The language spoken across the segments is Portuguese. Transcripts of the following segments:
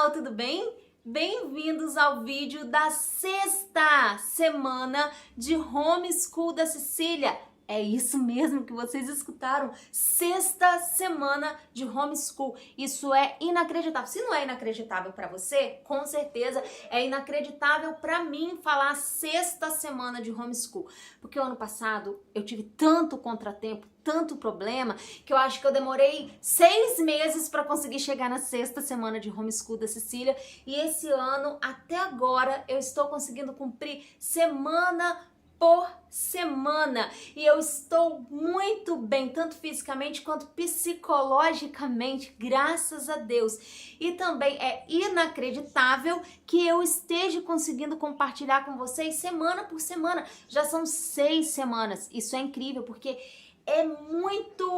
pessoal, tudo bem? Bem-vindos ao vídeo da sexta semana de Homeschool da Cecília. É isso mesmo que vocês escutaram, sexta semana de homeschool. Isso é inacreditável. Se não é inacreditável para você, com certeza é inacreditável para mim falar sexta semana de homeschool. Porque o ano passado eu tive tanto contratempo, tanto problema, que eu acho que eu demorei 6 meses para conseguir chegar na sexta semana de homeschool da Cecília. E esse ano, até agora, eu estou conseguindo cumprir semana por semana, e eu estou muito bem, tanto fisicamente quanto psicologicamente, graças a Deus. E também é inacreditável que eu esteja conseguindo compartilhar com vocês semana por semana. Já são 6 semanas. Isso é incrível, porque é muito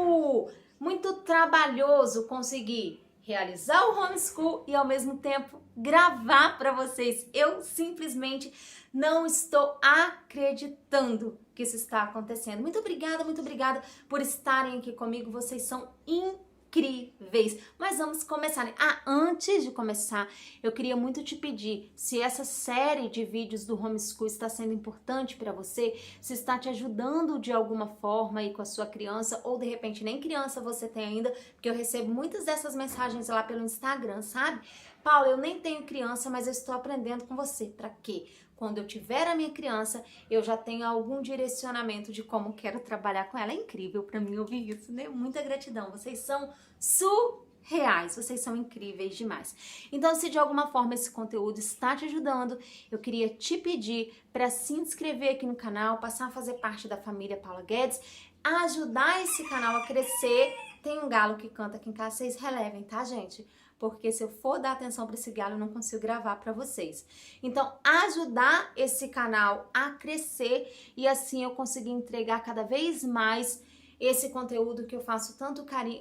trabalhoso conseguir realizar o homeschool e ao mesmo tempo gravar para vocês. Eu simplesmente não estou acreditando que isso está acontecendo. Muito obrigada por estarem aqui comigo. Vocês são incríveis. Mas vamos começar, né? Antes de começar, eu queria muito te pedir, se essa série de vídeos do homeschool está sendo importante para você, se está te ajudando de alguma forma aí com a sua criança, ou de repente nem criança você tem ainda, porque eu recebo muitas dessas mensagens lá pelo Instagram, sabe? Paula, eu nem tenho criança, mas eu estou aprendendo com você. Para quê? Quando eu tiver a minha criança, eu já tenho algum direcionamento de como quero trabalhar com ela. É incrível para mim ouvir isso, né? Muita gratidão. Vocês são surreais, vocês são incríveis demais. Então, se de alguma forma esse conteúdo está te ajudando, eu queria te pedir para se inscrever aqui no canal, passar a fazer parte da família Paula Guedes, ajudar esse canal a crescer. Tem um galo que canta aqui em casa, vocês relevem, tá, gente? Porque se eu for dar atenção para esse galo, eu não consigo gravar para vocês. Então, ajudar esse canal a crescer e assim eu conseguir entregar cada vez mais esse conteúdo que eu faço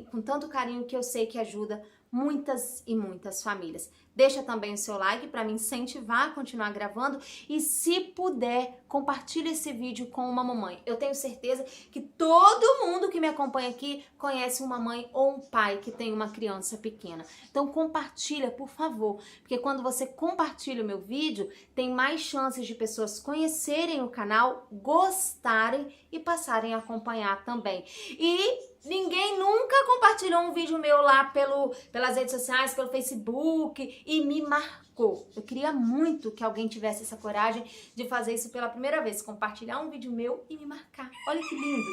com tanto carinho que eu sei que ajuda muitas e muitas famílias. Deixa também o seu like para me incentivar a continuar gravando e, se puder, compartilhe esse vídeo com uma mamãe. Eu tenho certeza que todo mundo que me acompanha aqui conhece uma mãe ou um pai que tem uma criança pequena. Então compartilha, por favor, porque quando você compartilha o meu vídeo, tem mais chances de pessoas conhecerem o canal, gostarem e passarem a acompanhar também. E ninguém nunca compartilhou um vídeo meu lá pelas redes sociais, pelo Facebook e me marcou. Eu queria muito que alguém tivesse essa coragem de fazer isso pela primeira vez, compartilhar um vídeo meu e me marcar. Olha que lindo,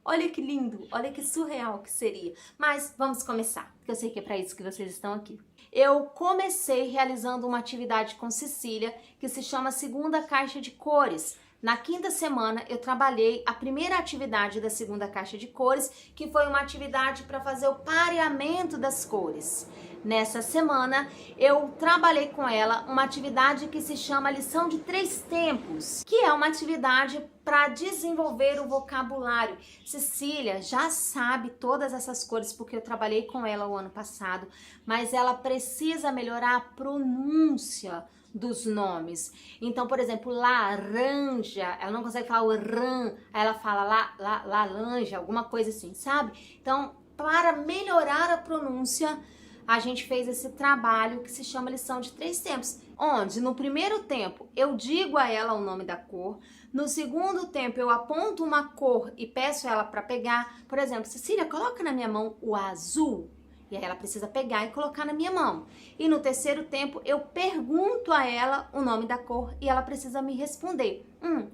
olha que lindo, olha que surreal que seria. Mas vamos começar, porque eu sei que é para isso que vocês estão aqui. Eu comecei realizando uma atividade com Cecília que se chama Segunda Caixa de Cores. Na quinta semana, eu trabalhei a primeira atividade da segunda caixa de cores, que foi uma atividade para fazer o pareamento das cores. Nessa semana, eu trabalhei com ela uma atividade que se chama Lição de 3 Tempos, que é uma atividade para desenvolver o vocabulário. Cecília já sabe todas essas cores porque eu trabalhei com ela o ano passado, mas ela precisa melhorar a pronúncia dos nomes. Então, por exemplo, laranja, ela não consegue falar o ran, aí ela fala laranja, alguma coisa assim, sabe? Então, para melhorar a pronúncia, a gente fez esse trabalho que se chama Lição de 3 Tempos, onde no primeiro tempo eu digo a ela o nome da cor, no segundo tempo eu aponto uma cor e peço ela para pegar. Por exemplo, Cecília, coloca na minha mão o azul. E aí ela precisa pegar e colocar na minha mão. E no terceiro tempo eu pergunto a ela o nome da cor e ela precisa me responder.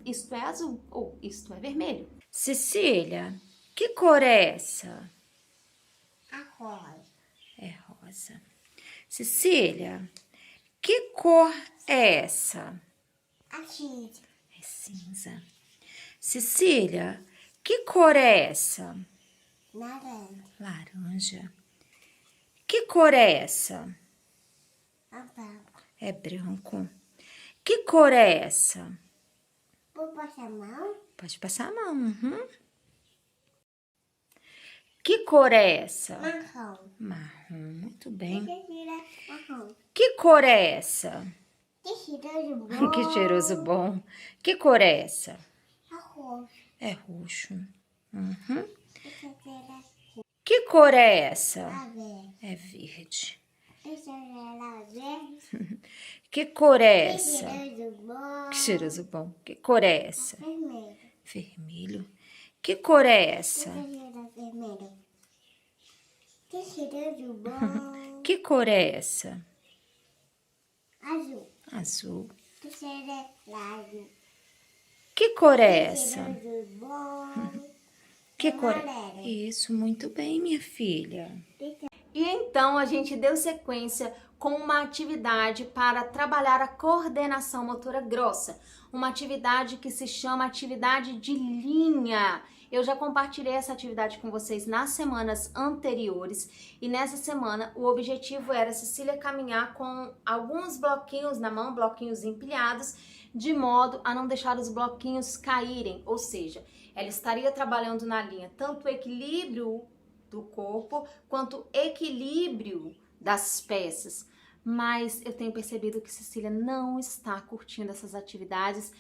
Isto é azul ou isto é vermelho. Cecília, que cor é essa? A rosa. É rosa. Cecília, que cor é essa? A cinza. É cinza. Cecília, que cor é essa? Laranja. Laranja. Que cor é essa? A branca. É branco. Que cor é essa? Vou passar a mão. Pode passar a mão. Uhum. Que cor é essa? Marrom. Marrom. Muito bem. Tira marrom. Que cor é essa? Que cheiroso bom. Que cheiroso bom. Que cor é essa? Arroz. É roxo. Uhum. Que cheira Que cor é essa? a ver. É verde. Cebola verde. Que cor é Que essa? cheiroso bom. Que cheiroso bom. Que cor é essa? Vermelho. Vermelho. Que cor é Que essa? cheiro vermelho. Que cheiroso bom. Que cor é essa? Azul. Azul. Que cheiro largo. Que cor é Que essa? cheiroso bom. Que cor é? Amarelo. Isso, muito bem, minha filha. Que E então a gente deu sequência com uma atividade para trabalhar a coordenação motora grossa, uma atividade que se chama atividade de linha. Eu já compartilhei essa atividade com vocês nas semanas anteriores e nessa semana o objetivo era a Cecília caminhar com alguns bloquinhos na mão, bloquinhos empilhados, de modo a não deixar os bloquinhos caírem, ou seja, ela estaria trabalhando na linha tanto o equilíbrio do corpo quanto equilíbrio das peças. Mas eu tenho percebido que Cecília não está curtindo essas atividades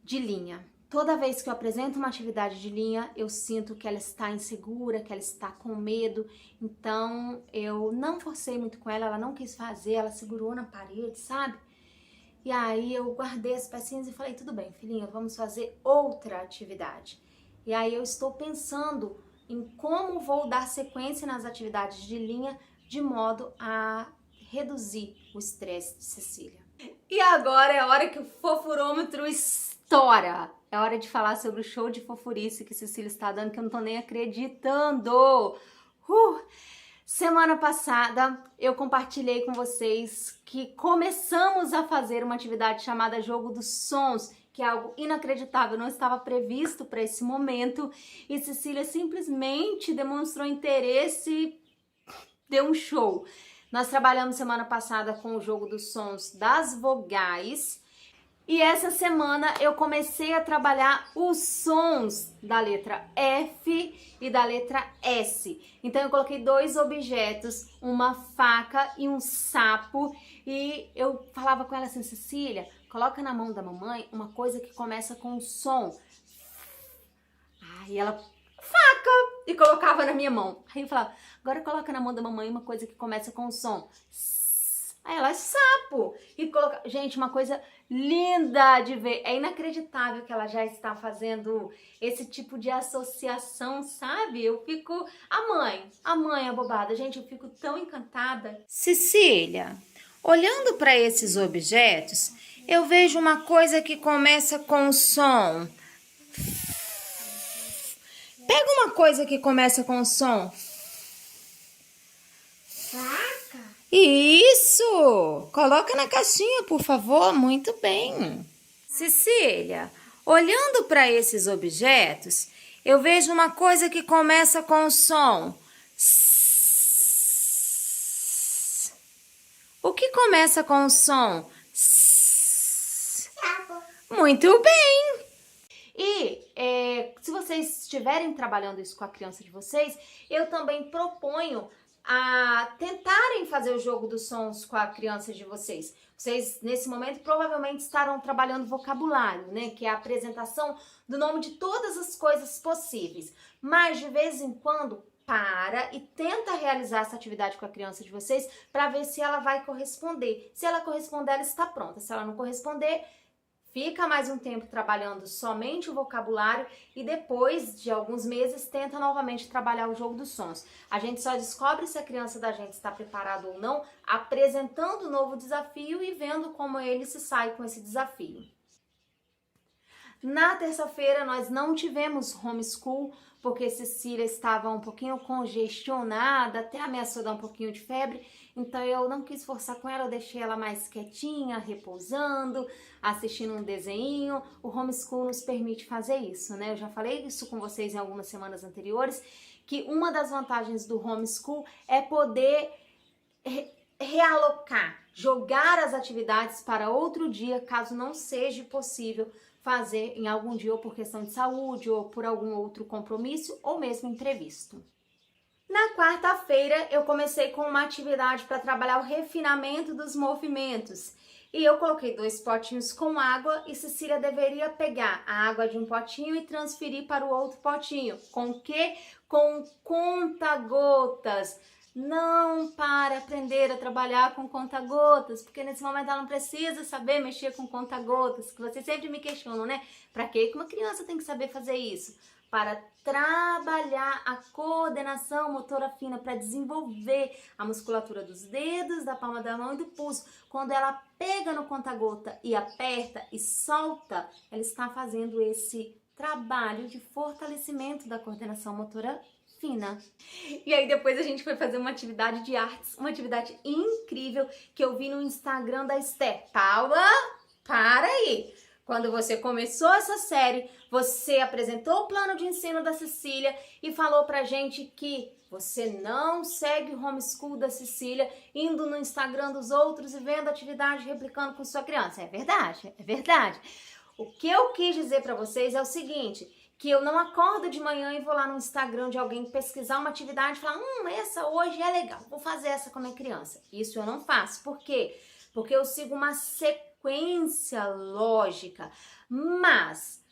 de linha. Toda vez que eu apresento uma atividade de linha, eu sinto que ela está insegura, que ela está com medo. Então, eu não forcei muito com ela, ela não quis fazer, ela segurou na parede, sabe? E aí eu guardei as pecinhas e falei, tudo bem, filhinha, vamos fazer outra atividade. E aí eu estou pensando em como vou dar sequência nas atividades de linha de modo a reduzir o estresse de Cecília. E agora é a hora que o fofurômetro estoura. É hora de falar sobre o show de fofurice que Cecília está dando, que eu não tô nem acreditando. Semana passada eu compartilhei com vocês que começamos a fazer uma atividade chamada Jogo dos Sons, que é algo inacreditável, não estava previsto para esse momento, e Cecília simplesmente demonstrou interesse, deu um show. Nós trabalhamos semana passada com o jogo dos sons das vogais, e essa semana eu comecei a trabalhar os sons da letra F e da letra S. Então eu coloquei dois objetos, uma faca e um sapo, e eu falava com ela assim, Cecília, coloca na mão da mamãe uma coisa que começa com o som. Aí ela, faca, e colocava na minha mão. Aí eu falava, agora coloca na mão da mamãe uma coisa que começa com o som. Aí ela, sapo. E coloca... Gente, uma coisa linda de ver. É inacreditável que ela já está fazendo esse tipo de associação, sabe? Eu fico... A mãe abobada. Gente, eu fico tão encantada. Cecília, olhando para esses objetos, eu vejo uma coisa que começa com o som. Pega uma coisa que começa com o som. faca. Isso! Coloca na caixinha, por favor. Muito bem. Cecília, olhando para esses objetos, eu vejo uma coisa que começa com o som. S. O que começa com o som? S. Sapo. Muito bem! E se vocês estiverem trabalhando isso com a criança de vocês, eu também proponho a tentarem fazer o jogo dos sons com a criança de vocês. Vocês, nesse momento, provavelmente estarão trabalhando vocabulário, né? Que é a apresentação do nome de todas as coisas possíveis. Mas, de vez em quando, para e tenta realizar essa atividade com a criança de vocês para ver se ela vai corresponder. Se ela corresponder, ela está pronta. Se ela não corresponder, fica mais um tempo trabalhando somente o vocabulário e depois de alguns meses tenta novamente trabalhar o jogo dos sons. A gente só descobre se a criança da gente está preparada ou não apresentando o novo desafio e vendo como ele se sai com esse desafio. Na terça-feira nós não tivemos homeschool porque Cecília estava um pouquinho congestionada, até ameaçou dar um pouquinho de febre, então eu não quis forçar com ela, eu deixei ela mais quietinha, repousando, assistindo um desenho. O homeschool nos permite fazer isso, né? Eu já falei isso com vocês em algumas semanas anteriores, que uma das vantagens do homeschool é poder realocar, jogar as atividades para outro dia, caso não seja possível fazer em algum dia ou por questão de saúde ou por algum outro compromisso ou mesmo imprevisto. Na quarta-feira eu comecei com uma atividade para trabalhar o refinamento dos movimentos e eu coloquei 2 potinhos com água e Cecília deveria pegar a água de um potinho e transferir para o outro potinho. Com o quê? Com conta-gotas. não para aprender a trabalhar com conta-gotas, porque nesse momento ela não precisa saber mexer com conta-gotas, que vocês sempre me questionam, né? Para que uma criança tem que saber fazer isso? Para trabalhar a coordenação motora fina, para desenvolver a musculatura dos dedos, da palma da mão e do pulso. Quando ela pega no conta-gota e aperta e solta, ela está fazendo esse trabalho de fortalecimento da coordenação motora fina. E aí depois a gente foi fazer uma atividade de artes, uma atividade incrível que eu vi no Instagram da Esther. Paula, para aí! Quando você começou essa série, você apresentou o plano de ensino da Cecília e falou pra gente que você não segue o homeschool da Cecília indo no Instagram dos outros e vendo atividade replicando com sua criança. É verdade, é verdade. O que eu quis dizer pra vocês é o seguinte, que eu não acordo de manhã e vou lá no Instagram de alguém pesquisar uma atividade e falar, essa hoje é legal, vou fazer essa com a minha criança. Isso eu não faço. Por quê? Porque eu sigo uma sequência lógica. Mas,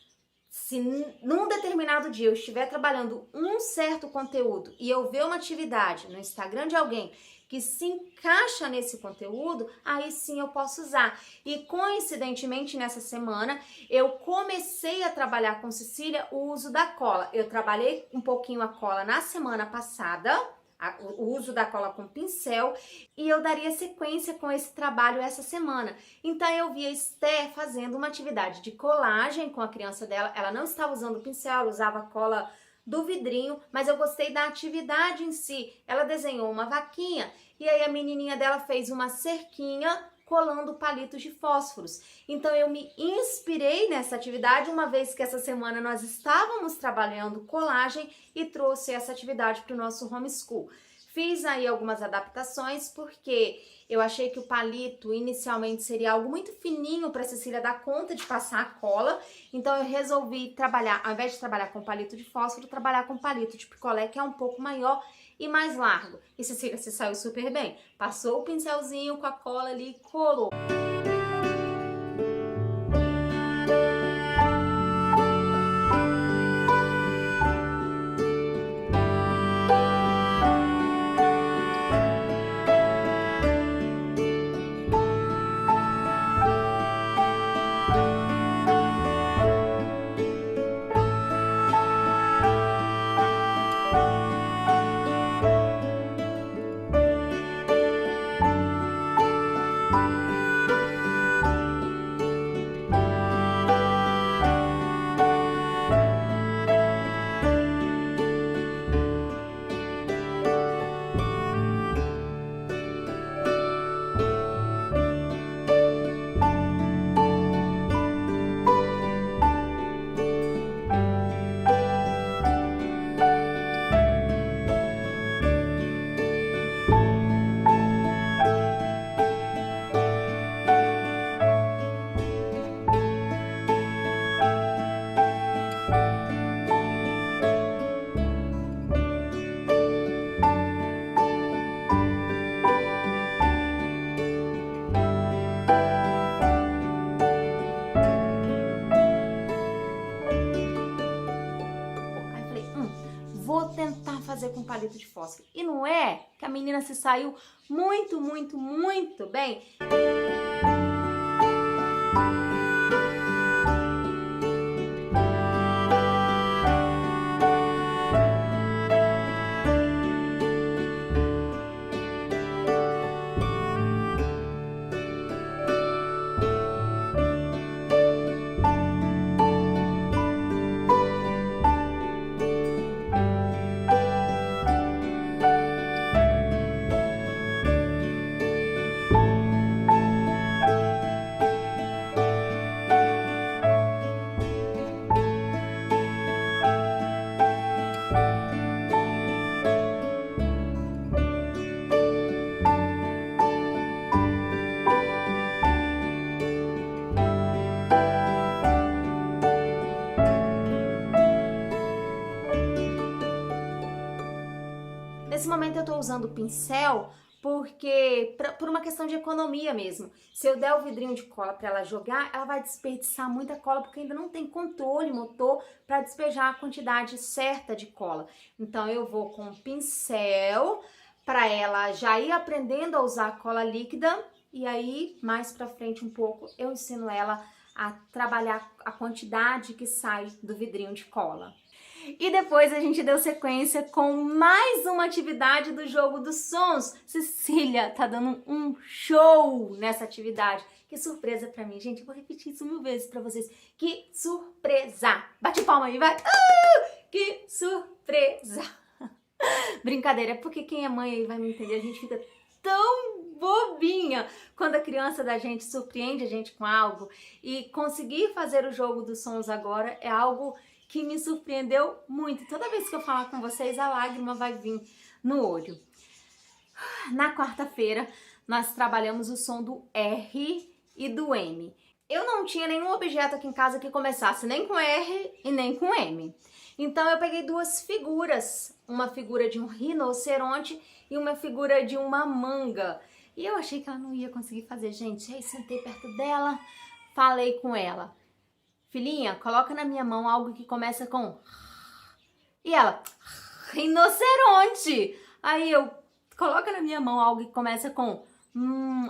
se num determinado dia eu estiver trabalhando um certo conteúdo e eu ver uma atividade no Instagram de alguém que se encaixa nesse conteúdo, aí sim eu posso usar. E coincidentemente nessa semana eu comecei a trabalhar com Cecília o uso da cola. Eu trabalhei um pouquinho a cola na semana passada, o uso da cola com pincel, e eu daria sequência com esse trabalho essa semana. Então eu vi a Esther fazendo uma atividade de colagem com a criança dela. Ela não estava usando pincel, ela usava cola do vidrinho, mas eu gostei da atividade em si. Ela desenhou uma vaquinha e aí a menininha dela fez uma cerquinha colando palitos de fósforos. Então eu me inspirei nessa atividade, uma vez que essa semana nós estávamos trabalhando colagem e trouxe essa atividade para o nosso homeschool. Fiz aí algumas adaptações porque eu achei que o palito inicialmente seria algo muito fininho para a Cecília dar conta de passar a cola. Então eu resolvi trabalhar, ao invés de trabalhar com palito de fósforo, trabalhar com palito de picolé, que é um pouco maior e mais largo. E Cecília se saiu super bem. Passou o pincelzinho com a cola ali e colou. Vou tentar fazer com palito de fósforo. E não é que a menina se saiu muito, muito, muito bem. Nesse momento eu tô usando o pincel porque, por uma questão de economia mesmo. Se eu der o vidrinho de cola para ela jogar, ela vai desperdiçar muita cola porque ainda não tem controle motor para despejar a quantidade certa de cola. Então eu vou com o pincel para ela já ir aprendendo a usar cola líquida e aí mais para frente um pouco eu ensino ela a trabalhar a quantidade que sai do vidrinho de cola. E depois a gente deu sequência com mais uma atividade do jogo dos sons. Cecília tá dando um show nessa atividade. Que surpresa pra mim, gente. Eu vou repetir isso 1000 vezes pra vocês. Que surpresa! Bate palma aí, vai! Que surpresa! Brincadeira, é porque quem é mãe aí vai me entender. A gente fica tão bobinha quando a criança da gente surpreende a gente com algo. E conseguir fazer o jogo dos sons agora é algo que me surpreendeu muito. Toda vez que eu falar com vocês, a lágrima vai vir no olho. Na quarta-feira, nós trabalhamos o som do R e do M. Eu não tinha nenhum objeto aqui em casa que começasse nem com R e nem com M. Então eu peguei duas figuras, uma figura de um rinoceronte e uma figura de uma manga. E eu achei que ela não ia conseguir fazer, gente. Aí sentei perto dela, falei com ela. Filhinha, coloca na minha mão algo que começa com... E ela, rinoceronte. Aí eu, coloca na minha mão algo que começa com...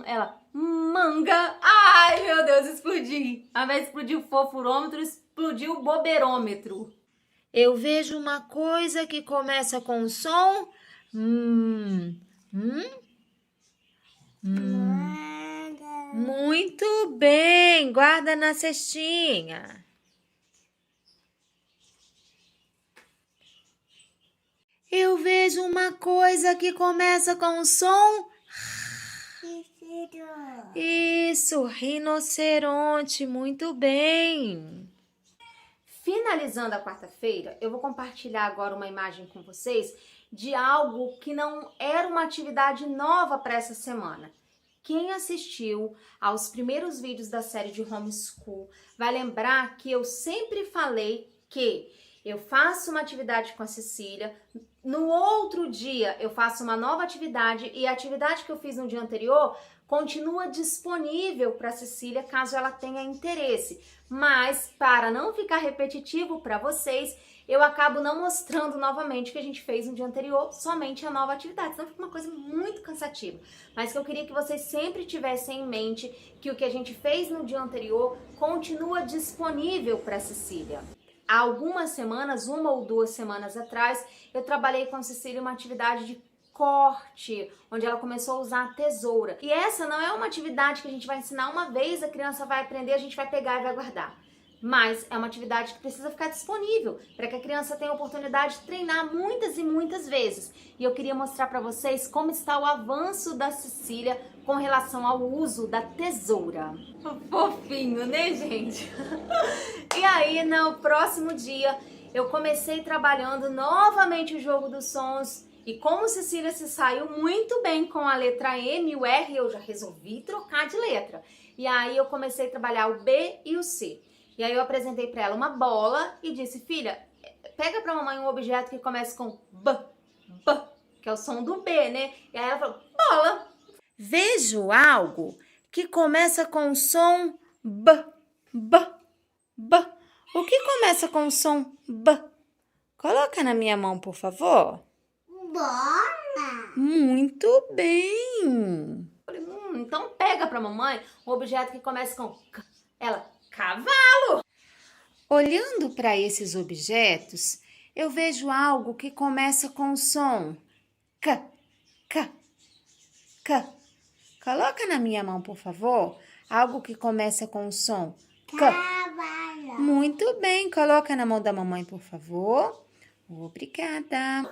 Ela, manga. Ai, meu Deus, explodi. Ao invés de explodir o fofurômetro, explodiu o boberômetro. Eu vejo uma coisa que começa com som... Muito bem, guarda na cestinha. Eu vejo uma coisa que começa com som... Isso, rinoceronte, muito bem. Finalizando a quarta-feira, eu vou compartilhar agora uma imagem com vocês de algo que não era uma atividade nova para essa semana. Quem assistiu aos primeiros vídeos da série de homeschool vai lembrar que eu sempre falei que eu faço uma atividade com a Cecília, no outro dia eu faço uma nova atividade e a atividade que eu fiz no dia anterior continua disponível para a Cecília caso ela tenha interesse. Mas para não ficar repetitivo para vocês, eu acabo não mostrando novamente o que a gente fez no dia anterior, somente a nova atividade. Senão fica uma coisa muito cansativa. Mas que eu queria que vocês sempre tivessem em mente que o que a gente fez no dia anterior continua disponível para a Cecília. Há algumas semanas, 1 ou 2 semanas atrás, eu trabalhei com a Cecília uma atividade de corte, onde ela começou a usar a tesoura. E essa não é uma atividade que a gente vai ensinar uma vez, a criança vai aprender, a gente vai pegar e vai guardar. Mas é uma atividade que precisa ficar disponível para que a criança tenha a oportunidade de treinar muitas e muitas vezes. E eu queria mostrar para vocês como está o avanço da Cecília com relação ao uso da tesoura. Fofinho, né, gente? E aí, no próximo dia, eu comecei trabalhando novamente o jogo dos sons. E como Cecília se saiu muito bem com a letra M e o R, eu já resolvi trocar de letra. E aí eu comecei a trabalhar o B e o C. E aí eu apresentei para ela uma bola e disse, filha, pega para mamãe um objeto que começa com B, que é o som do B, né? E aí ela falou, bola. Vejo algo que começa com o som B. O que começa com o som B? Coloca na minha mão, por favor. Bola. Muito bem. Falei, então pega pra mamãe um objeto que começa com K. Ela, cavalo. Olhando para esses objetos, eu vejo algo que começa com o som K. Coloca na minha mão, por favor, algo que começa com o som K. Cavalo. Muito bem, coloca na mão da mamãe, por favor. Obrigada.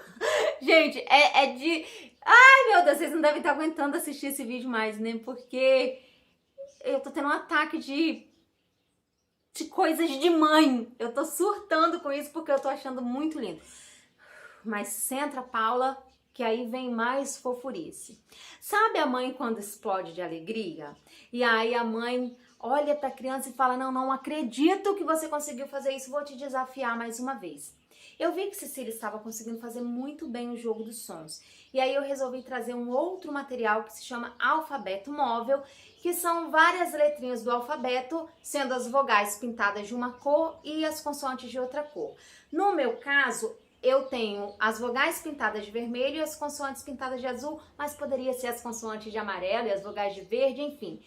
Gente, é de... Ai, meu Deus, vocês não devem estar aguentando assistir esse vídeo mais, né? Porque eu tô tendo um ataque de coisas de mãe. Eu tô surtando com isso porque eu tô achando muito lindo. Mas centra, Paula, que aí vem mais fofurice. Sabe a mãe quando explode de alegria? E aí a mãe olha pra criança e fala, não acredito que você conseguiu fazer isso, vou te desafiar mais uma vez. Eu vi que Cecília estava conseguindo fazer muito bem o jogo dos sons. E aí eu resolvi trazer um outro material que se chama alfabeto móvel, que são várias letrinhas do alfabeto, sendo as vogais pintadas de uma cor e as consoantes de outra cor. No meu caso, eu tenho as vogais pintadas de vermelho e as consoantes pintadas de azul, mas poderia ser as consoantes de amarelo e as vogais de verde, enfim.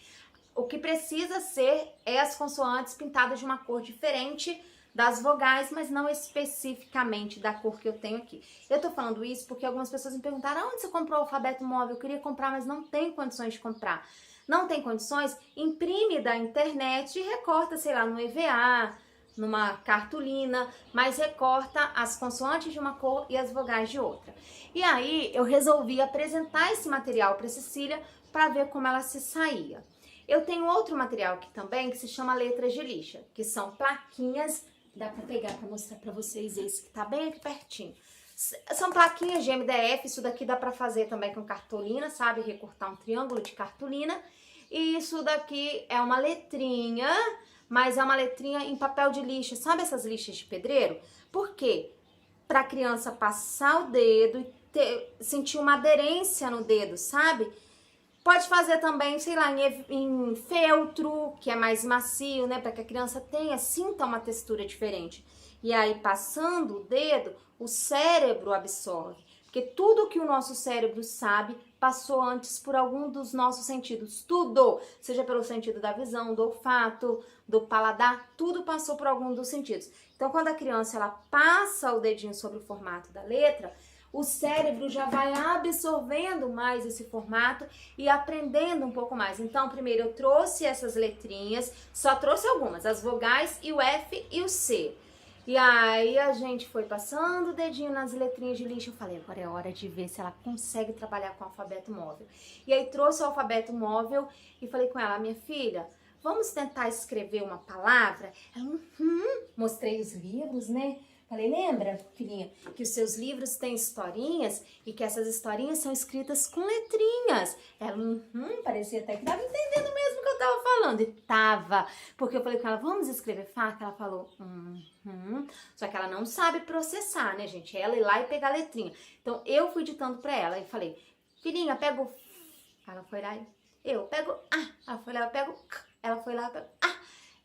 O que precisa ser é as consoantes pintadas de uma cor diferente das vogais, mas não especificamente da cor que eu tenho aqui. Eu tô falando isso porque algumas pessoas me perguntaram: onde você comprou o alfabeto móvel? Eu queria comprar, mas não tem condições de comprar. Não tem condições? Imprime da internet e recorta, sei lá, no EVA, numa cartolina, mas recorta as consoantes de uma cor e as vogais de outra. E aí eu resolvi apresentar esse material para Cecília para ver como ela se saía. Eu tenho outro material aqui também que se chama letras de lixa, que são plaquinhas. Dá pra pegar pra mostrar pra vocês esse que tá bem aqui pertinho. São plaquinhas de MDF, isso daqui dá pra fazer também com cartolina, sabe? Recortar um triângulo de cartolina. E isso daqui é uma letrinha, mas é uma letrinha em papel de lixa. Sabe essas lixas de pedreiro? Por quê? Pra criança passar o dedo e sentir uma aderência no dedo, sabe? Pode fazer também, sei lá, em feltro, que é mais macio, né? Para que a criança sinta uma textura diferente. E aí, passando o dedo, o cérebro absorve. Porque tudo que o nosso cérebro sabe, passou antes por algum dos nossos sentidos. Tudo! Seja pelo sentido da visão, do olfato, do paladar, tudo passou por algum dos sentidos. Então, quando a criança ela passa o dedinho sobre o formato da letra, o cérebro já vai absorvendo mais esse formato e aprendendo um pouco mais. Então, primeiro eu trouxe essas letrinhas, só trouxe algumas, as vogais e o F e o C. E aí a gente foi passando o dedinho nas letrinhas de lixa. Eu falei, agora é hora de ver se ela consegue trabalhar com o alfabeto móvel. E aí trouxe o alfabeto móvel e falei com ela, minha filha, vamos tentar escrever uma palavra? Ela, mostrei os livros, né? Falei, lembra, filhinha, que os seus livros têm historinhas e que essas historinhas são escritas com letrinhas. Ela, parecia até que estava entendendo mesmo o que eu estava falando. E tava, porque eu falei com ela, vamos escrever faca? Ela falou, Só que ela não sabe processar, né, gente? Ela ir lá e pegar a letrinha. Então, eu fui ditando pra ela e falei, filhinha, pega o... Ela foi lá e... Eu pego A. Ela foi lá, eu pego C. Ela foi lá, eu pego A.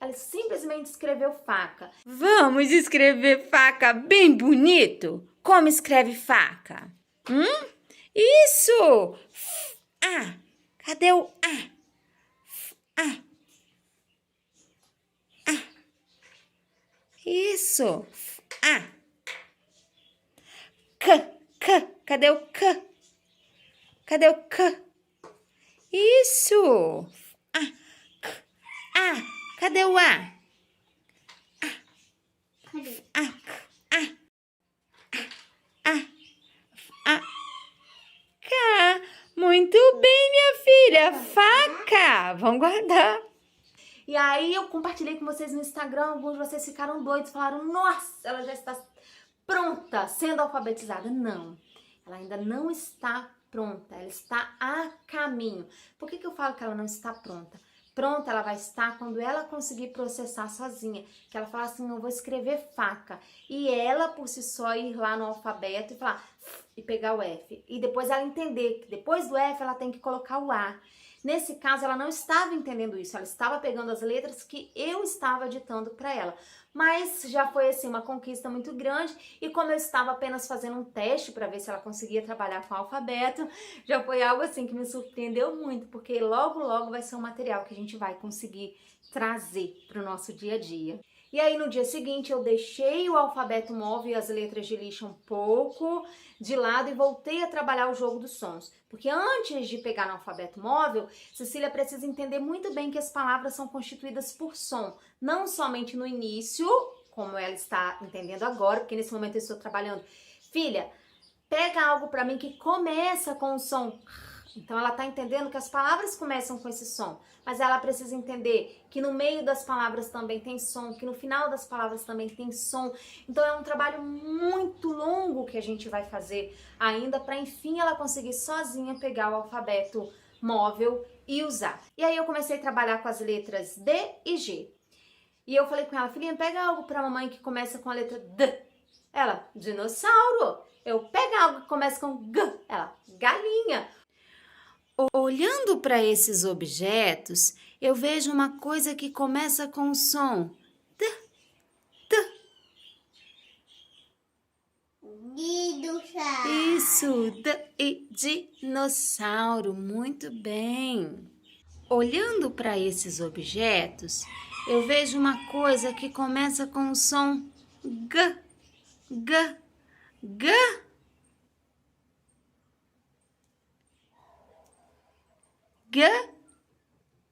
Ela simplesmente escreveu faca. Vamos escrever faca bem bonito? Como escreve faca? Isso! A. Cadê o A? A. A. Isso! A. C. Cadê o C? Cadê o C? Isso! A. C. A. Cadê o A? Cá. Muito bem, minha filha. Faca. Vamos guardar. E aí eu compartilhei com vocês no Instagram, alguns de vocês ficaram doidos, falaram, nossa, ela já está pronta, sendo alfabetizada. Não, ela ainda não está pronta, ela está a caminho. Por que eu falo que ela não está pronta? Pronta ela vai estar quando ela conseguir processar sozinha, que ela fala assim, eu vou escrever faca, e ela por si só ir lá no alfabeto e falar, e pegar o F, e depois ela entender que depois do F ela tem que colocar o A. Nesse caso ela não estava entendendo isso, ela estava pegando as letras que eu estava ditando para ela, mas já foi assim uma conquista muito grande, e como eu estava apenas fazendo um teste para ver se ela conseguia trabalhar com o alfabeto, já foi algo assim que me surpreendeu muito, porque logo logo vai ser um material que a gente vai conseguir trazer para o nosso dia a dia. E aí no dia seguinte eu deixei o alfabeto móvel e as letras de lixa um pouco de lado e voltei a trabalhar o jogo dos sons. Porque antes de pegar no alfabeto móvel, Cecília precisa entender muito bem que as palavras são constituídas por som. Não somente no início, como ela está entendendo agora, porque nesse momento eu estou trabalhando. Filha, pega algo para mim que começa com o som. Então ela está entendendo que as palavras começam com esse som, mas ela precisa entender que no meio das palavras também tem som, que no final das palavras também tem som. Então é um trabalho muito longo que a gente vai fazer ainda para enfim ela conseguir sozinha pegar o alfabeto móvel e usar. E aí eu comecei a trabalhar com as letras D e G. E eu falei com ela, filhinha, pega algo para mamãe que começa com a letra D. Ela, dinossauro. Eu pego algo que começa com G. Ela, galinha. Olhando para esses objetos, eu vejo uma coisa que começa com o som T, T. Dinossauro. Isso, e dinossauro, muito bem. Olhando para esses objetos, eu vejo uma coisa que começa com o som G, G, G. G.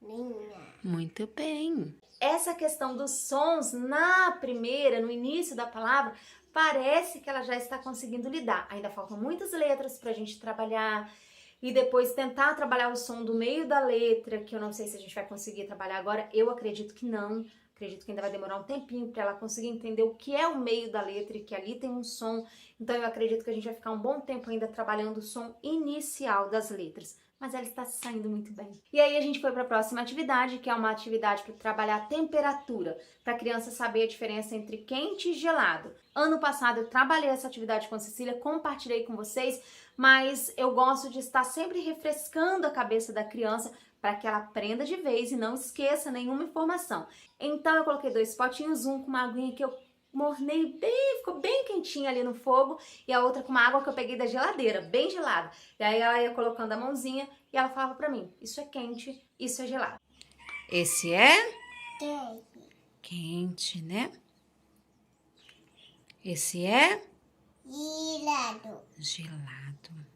Minha. Muito bem. Essa questão dos sons no início da palavra, parece que ela já está conseguindo lidar. Ainda faltam muitas letras para a gente trabalhar e depois tentar trabalhar o som do meio da letra, que eu não sei se a gente vai conseguir trabalhar agora. Eu acredito que não. Acredito que ainda vai demorar um tempinho para ela conseguir entender o que é o meio da letra e que ali tem um som. Então eu acredito que a gente vai ficar um bom tempo ainda trabalhando o som inicial das letras. Mas ela está saindo muito bem. E aí a gente foi para a próxima atividade, que é uma atividade para trabalhar a temperatura, para a criança saber a diferença entre quente e gelado. Ano passado eu trabalhei essa atividade com a Cecília, compartilhei com vocês, mas eu gosto de estar sempre refrescando a cabeça da criança para que ela aprenda de vez e não esqueça nenhuma informação. Então eu coloquei 2 potinhos, um com uma aguinha que eu mornei bem, ficou bem quentinha ali no fogo, e a outra com uma água que eu peguei da geladeira, bem gelada. E aí ela ia colocando a mãozinha e ela falava pra mim, isso é quente, isso é gelado. Esse é Quente. quente, né? Esse é Gelado. gelado.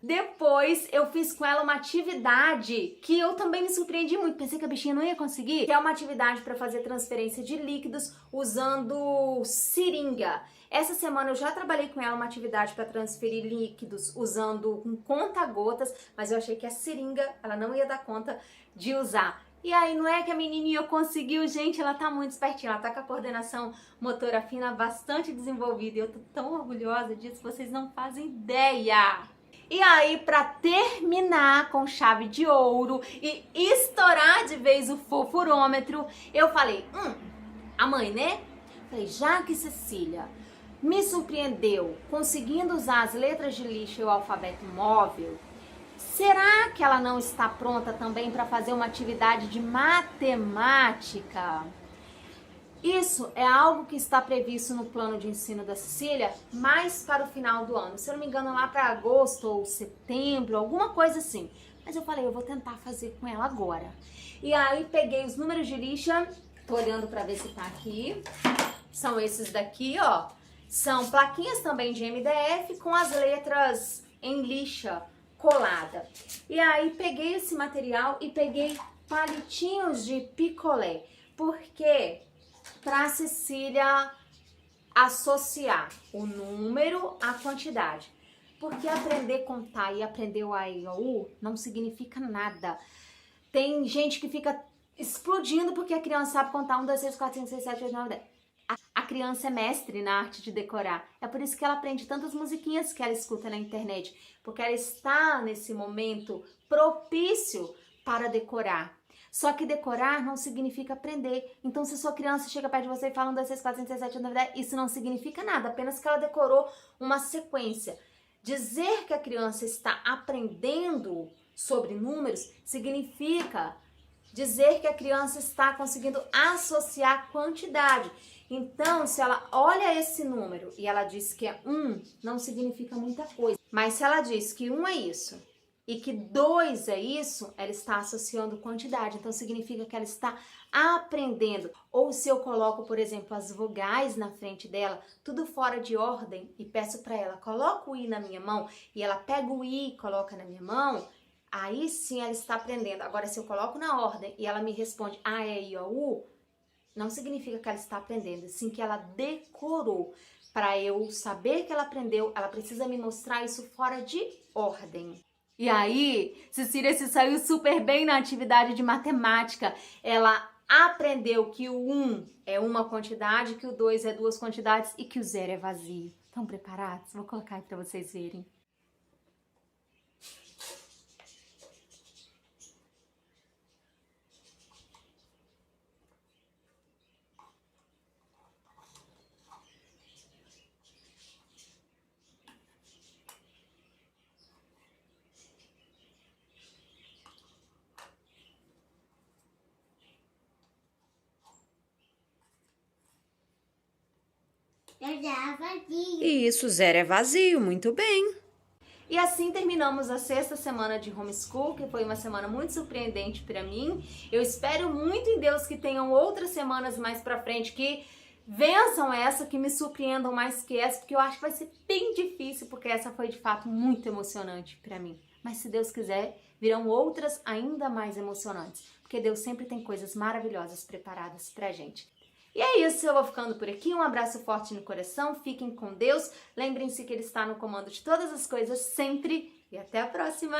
Depois eu fiz com ela uma atividade que eu também me surpreendi muito, pensei que a bichinha não ia conseguir, que é uma atividade para fazer transferência de líquidos usando seringa. Essa semana eu já trabalhei com ela uma atividade para transferir líquidos usando um conta-gotas, mas eu achei que a seringa ela não ia dar conta de usar. E aí, não é que a menininha conseguiu, gente, ela tá muito espertinha, ela tá com a coordenação motora fina bastante desenvolvida e eu tô tão orgulhosa disso, vocês não fazem ideia! E aí, pra terminar com chave de ouro e estourar de vez o fofurômetro, eu falei, a mãe, né? Falei, já que Cecília me surpreendeu conseguindo usar as letras de lixa e o alfabeto móvel, será que ela não está pronta também para fazer uma atividade de matemática? Isso é algo que está previsto no plano de ensino da Cecília mais para o final do ano. Se eu não me engano, lá para agosto ou setembro, alguma coisa assim. Mas eu falei, eu vou tentar fazer com ela agora. E aí peguei os números de lixa, tô olhando para ver se tá aqui. São esses daqui, ó. São plaquinhas também de MDF com as letras em lixa colada. E aí peguei esse material e peguei palitinhos de picolé. Porque para a Cecília associar o número à quantidade. Porque aprender a contar e aprender o A, I, O, U não significa nada. Tem gente que fica explodindo porque a criança sabe contar 1, 2, 3, 4, 5, 6, 7, 8, 9, 10. A criança é mestre na arte de decorar. É por isso que ela aprende tantas musiquinhas que ela escuta na internet. Porque ela está nesse momento propício para decorar. Só que decorar não significa aprender. Então, se sua criança chega perto de você e fala 1, 2, 3, 4, 5, 6, 7, 8, 9, 10, isso não significa nada, apenas que ela decorou uma sequência. Dizer que a criança está aprendendo sobre números significa dizer que a criança está conseguindo associar quantidade. Então, se ela olha esse número e ela diz que é 1, não significa muita coisa. Mas se ela diz que 1 é isso e que 2 é isso, ela está associando quantidade. Então, significa que ela está aprendendo. Ou se eu coloco, por exemplo, as vogais na frente dela, tudo fora de ordem, e peço para ela, coloca o I na minha mão, e ela pega o I e coloca na minha mão, aí sim ela está aprendendo. Agora, se eu coloco na ordem e ela me responde A, E, I, O, U, não significa que ela está aprendendo, sim que ela decorou. Para eu saber que ela aprendeu, ela precisa me mostrar isso fora de ordem. E aí, Cecília se saiu super bem na atividade de matemática. Ela aprendeu que o 1 é uma quantidade, que o 2 é 2 quantidades e que o 0 é vazio. Estão preparados? Vou colocar aí para vocês verem. Eu já vazio. Isso, 0 é vazio, muito bem. E assim terminamos a 6ª semana de homeschool, que foi uma semana muito surpreendente para mim. Eu espero muito em Deus que tenham outras semanas mais para frente que vençam essa, que me surpreendam mais que essa, porque eu acho que vai ser bem difícil, porque essa foi de fato muito emocionante para mim. Mas se Deus quiser, virão outras ainda mais emocionantes, porque Deus sempre tem coisas maravilhosas preparadas pra gente. E é isso, eu vou ficando por aqui. Um abraço forte no coração, fiquem com Deus. Lembrem-se que Ele está no comando de todas as coisas sempre. E até a próxima!